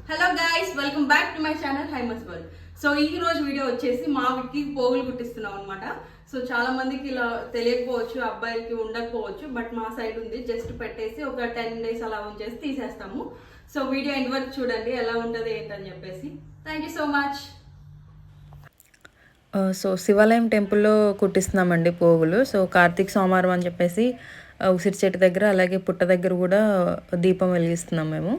Hello guys, welcome back to my channel Haimas world. So ఈ రోజు video వచ్చేసి మావిడికి పోగులు కుట్టిస్తున్నాం అనమాట. సో చాలా మందికి ఇలా తెలియకపోవచ్చు, అబ్బాయిలకి ఉండకపోవచ్చు, బట్ మా సైడ్ ఉంది. జస్ట్ పెట్టేసి ఒక 10 days అలా ఉంచేసి తీసేస్తాము. సో వీడియో ఎండ్ వరకు చూడండి ఎలా ఉంటుంది ఏంటని చెప్పేసి. Thank you so much. So శివాలయం టెంపుల్లో కుట్టిస్తున్నామండి పోగులు. సో కార్తీక సోమవారం అని చెప్పేసి ఉసిరి చెట్టు దగ్గర అలాగే పుట్ట దగ్గర కూడా దీపం వెలిగిస్తున్నాం మేము.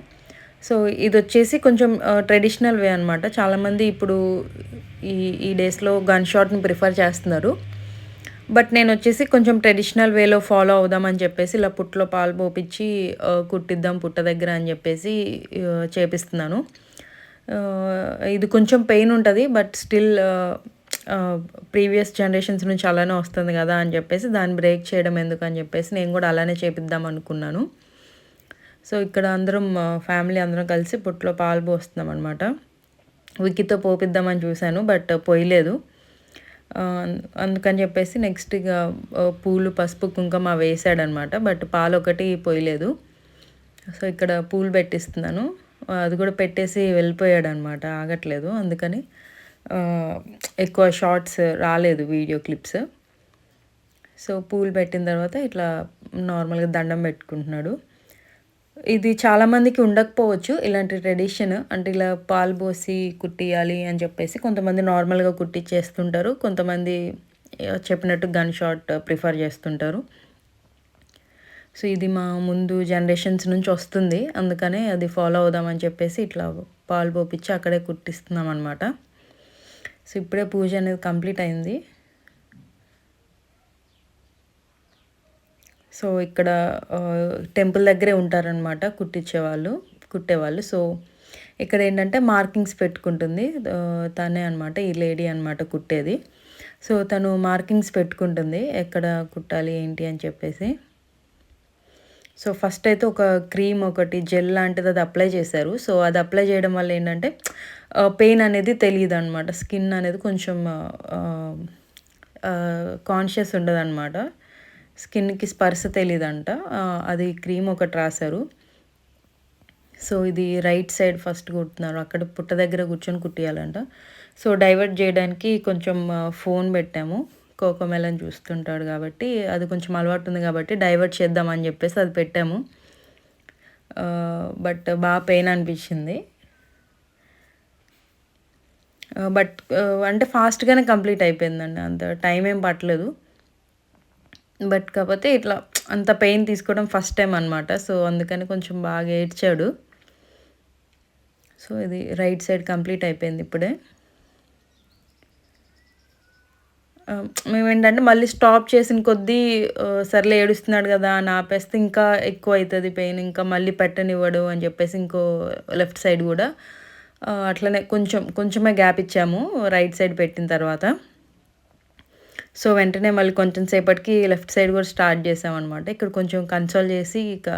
సో ఇది వచ్చేసి కొంచెం ట్రెడిషనల్ వే అనమాట. చాలామంది ఇప్పుడు ఈ డేస్లో గన్ షాట్ని ప్రిఫర్ చేస్తున్నారు. బట్ నేను వచ్చేసి కొంచెం ట్రెడిషనల్ వేలో ఫాలో అవుదామని చెప్పేసి ఇలా పుట్టలో పాలు పోపించి కుట్టిద్దాం పుట్ట దగ్గర అని చెప్పేసి చేపిస్తున్నాను. ఇది కొంచెం పెయిన్ ఉంటుంది, బట్ స్టిల్ ప్రీవియస్ జనరేషన్స్ నుంచి అలానే వస్తుంది కదా అని చెప్పేసి దాన్ని బ్రేక్ చేయడం ఎందుకు అని చెప్పేసి నేను కూడా అలానే చేపిద్దాం అనుకున్నాను. సో ఇక్కడ అందరం ఫ్యామిలీ అందరం కలిసి పుట్టలో పాలు పోస్తున్నాం అనమాట. విక్కీతో పోపిద్దామని చూశాను, బట్ పోయలేదు. అందుకని చెప్పేసి నెక్స్ట్ ఇక పూలు పసుపు కుంకుమ వేసాడనమాట, బట్ పాలు ఒకటి పోయలేదు. సో ఇక్కడ పూలు పెట్టిస్తున్నాను. అది కూడా పెట్టేసి వెళ్ళిపోయాడు అనమాట, ఆగట్లేదు. అందుకని ఎక్కువ షార్ట్స్ రాలేదు, వీడియో క్లిప్స్. సో పూలు పెట్టిన తర్వాత ఇట్లా నార్మల్గా దండం పెట్టుకుంటున్నాడు. ఇది చాలామందికి ఉండకపోవచ్చు ఇలాంటి ట్రెడిషన్, అంటే ఇలా పాలు పోసి కుట్టియాలి అని చెప్పేసి. కొంతమంది నార్మల్గా కుట్టిచ్చేస్తుంటారు, కొంతమంది చెప్పినట్టు గన్ షాట్ ప్రిఫర్ చేస్తుంటారు. సో ఇది మా ముందు జనరేషన్స్ నుంచి వస్తుంది, అందుకనే అది ఫాలో అవుదామని చెప్పేసి ఇట్లా పాలు పోపించి అక్కడే కుట్టిస్తున్నాం అనమాట. సో ఇప్పుడే పూజ అనేది కంప్లీట్ అయింది. సో ఇక్కడ టెంపుల్ దగ్గరే ఉంటారనమాట కుట్టేవాళ్ళు. సో ఇక్కడ ఏంటంటే మార్కింగ్స్ పెట్టుకుంటుంది తనే అనమాట, ఈ లేడీ అనమాట కుట్టేది. సో తను మార్కింగ్స్ పెట్టుకుంటుంది ఎక్కడ కుట్టాలి ఏంటి అని చెప్పేసి. సో ఫస్ట్ అయితే ఒక క్రీమ్ ఒకటి జెల్ లాంటిది అది అప్లై చేశారు. సో అది అప్లై చేయడం వల్ల ఏంటంటే పెయిన్ అనేది తెలియదు అనమాట. స్కిన్ అనేది కొంచెం కాన్షియస్ ఉండదు అనమాట, స్కిన్కి స్పర్శ తెలియదంట. అది క్రీమ్ ఒకటి రాశారు. సో ఇది రైట్ సైడ్ ఫస్ట్ కుడుతున్నారు, అక్కడ పుట్ట దగ్గర కూర్చొని కుట్టియాలంట. సో డైవర్ట్ చేయడానికి కొంచెం ఫోన్ పెట్టాము, కోకోమెలన్ చూస్తుంటాడు కాబట్టి, అది కొంచెం అలవాటు ఉంది కాబట్టి డైవర్ట్ చేద్దామని చెప్పేసి అది పెట్టాము. బట్ బాగా పెయిన్ అనిపించింది. బట్ అంటే ఫాస్ట్గానే కంప్లీట్ అయిపోయిందండి, అంత టైం ఏం పట్టలేదు. బట్ కాకపోతే ఇట్లా అంత పెయిన్ తీసుకోవడం ఫస్ట్ టైం అనమాట. సో అందుకని కొంచెం బాగా ఏడ్చాడు. సో ఇది రైట్ సైడ్ కంప్లీట్ అయిపోయింది ఇప్పుడే. మేము ఏంటంటే మళ్ళీ స్టాప్ చేసిన కొద్దీ సర్లే ఏడుస్తున్నాడు కదా అని ఆపేస్తే ఇంకా ఎక్కువ అవుతుంది పెయిన్, ఇంకా మళ్ళీ పెట్టనివ్వడు అని చెప్పేసి ఇంకో లెఫ్ట్ సైడ్ కూడా అట్లనే కొంచెమే గ్యాప్ ఇచ్చాము రైట్ సైడ్ పెట్టిన తర్వాత. సో వెంటనే మళ్ళీ కొంచెం సేపటికి లెఫ్ట్ సైడ్ కూడా స్టార్ట్ చేసామన్నమాట. ఇక్కడ కొంచెం కన్సోల్ చేసి ఇక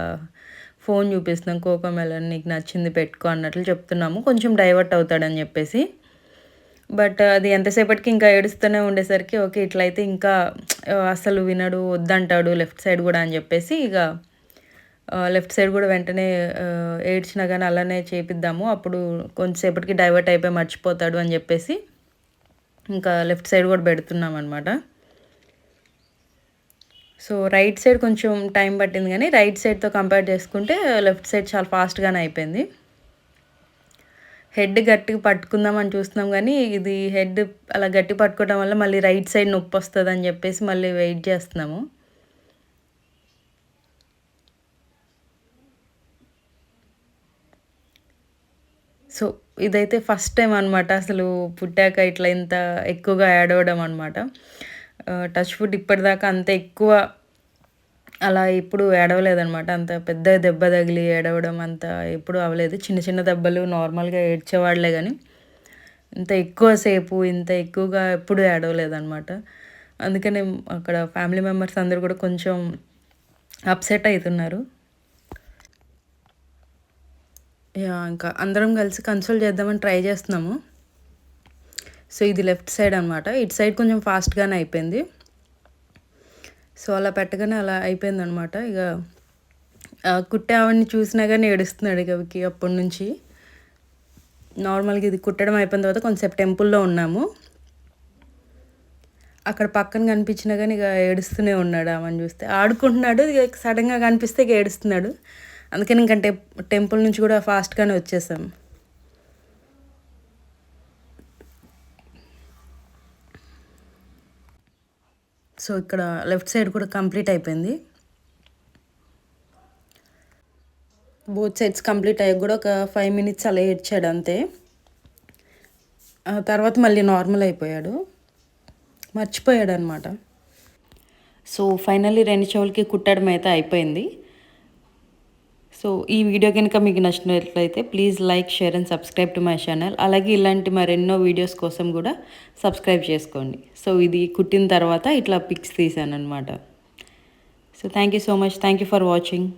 ఫోన్ చూపిస్తున్నాం, కోకోమెలన్ నీకు నచ్చింది పెట్టుకో అన్నట్లు చెప్తున్నాము, కొంచెం డైవర్ట్ అవుతాడని చెప్పేసి. బట్ అది ఎంతసేపటికి ఇంకా ఏడుస్తూనే ఉండేసరికి ఓకే ఇట్లయితే ఇంకా అసలు వినడు, వద్దంటాడు లెఫ్ట్ సైడ్ కూడా అని చెప్పేసి ఇక లెఫ్ట్ సైడ్ కూడా వెంటనే ఏడ్చినా కానీ అలానే చేపిద్దాము, అప్పుడు కొంచెంసేపటికి డైవర్ట్ అయిపోయి మర్చిపోతాడు అని చెప్పేసి ఇంకా లెఫ్ట్ సైడ్ కూడా పెడుతున్నాం అనమాట. సో రైట్ సైడ్ కొంచెం టైం పట్టింది, కానీ రైట్ సైడ్తో కంపేర్ చేసుకుంటే లెఫ్ట్ సైడ్ చాలా ఫాస్ట్గానే అయిపోయింది. హెడ్ గట్టిగా పట్టుకుందామని చూస్తున్నాం, కానీ ఇది హెడ్ అలా గట్టి పట్టుకోవడం వల్ల మళ్ళీ రైట్ సైడ్ నొప్పి వస్తుంది అని చెప్పేసి మళ్ళీ వెయిట్ చేస్తున్నాము. సో ఇదైతే ఫస్ట్ టైం అనమాట అసలు పుట్టాక ఇట్లా ఇంత ఎక్కువగా యాడ్ అవ్వడం అనమాట. టచ్ ఫుడ్ ఇప్పటిదాకా అంత ఎక్కువ అలా ఎప్పుడు ఏడవలేదనమాట, అంత పెద్ద దెబ్బ తగిలి ఏడవడం అంత ఎప్పుడు అవ్వలేదు. చిన్న చిన్న దెబ్బలు నార్మల్గా ఏడ్చేవాళ్లే, కానీ ఇంత ఎక్కువసేపు ఇంత ఎక్కువగా ఎప్పుడు ఏడవలేదనమాట. అందుకనే అక్కడ ఫ్యామిలీ మెంబర్స్ అందరూ కూడా కొంచెం అప్సెట్ అవుతున్నారు. ఇంకా అందరం కలిసి కన్సోల్ చేద్దామని ట్రై చేస్తున్నాము. సో ఇది లెఫ్ట్ సైడ్ అనమాట, ఇటు సైడ్ కొంచెం ఫాస్ట్గానే అయిపోయింది. సో అలా పెట్టగానే అలా అయిపోయిందనమాట. ఇక కుట్టే ఆవిడని చూసినా కానీ ఏడుస్తున్నాడు ఇక అప్పటి నుంచి. నార్మల్గా ఇది కుట్టడం అయిపోయిన తర్వాత కొంచెంసేపు టెంపుల్లో ఉన్నాము. అక్కడ పక్కన కనిపించినా కానీ ఇక ఏడుస్తూనే ఉన్నాడు. ఆమెను చూస్తే ఆడుకుంటున్నాడు, ఇక సడన్గా కనిపిస్తే ఇక ఏడుస్తున్నాడు. అందుకని ఇంకా టెంపుల్ నుంచి కూడా ఫాస్ట్గానే వచ్చేసాం. సో ఇక్కడ లెఫ్ట్ సైడ్ కూడా కంప్లీట్ అయిపోయింది. బోత్ సైడ్స్ కంప్లీట్ అయ్యాక కూడా ఒక 5 minutes అలా ఏడ్చాడు అంతే. తర్వాత మళ్ళీ నార్మల్ అయిపోయాడు, మర్చిపోయాడు అనమాట. సో ఫైనల్లీ 2 చెవులకి కుట్టడం అయితే అయిపోయింది. సో ఈ వీడియో కనుక మీకు నచ్చినట్లయితే please like, share and subscribe to my channel. అలాగే ఇలాంటి మరెన్నో వీడియోస్ కోసం కూడా సబ్స్క్రైబ్ చేసుకోండి. సో ఇది కుట్టిన తర్వాత ఇట్లా పిక్స్ తీసాను అనమాట. So thank you so much. Thank you for watching.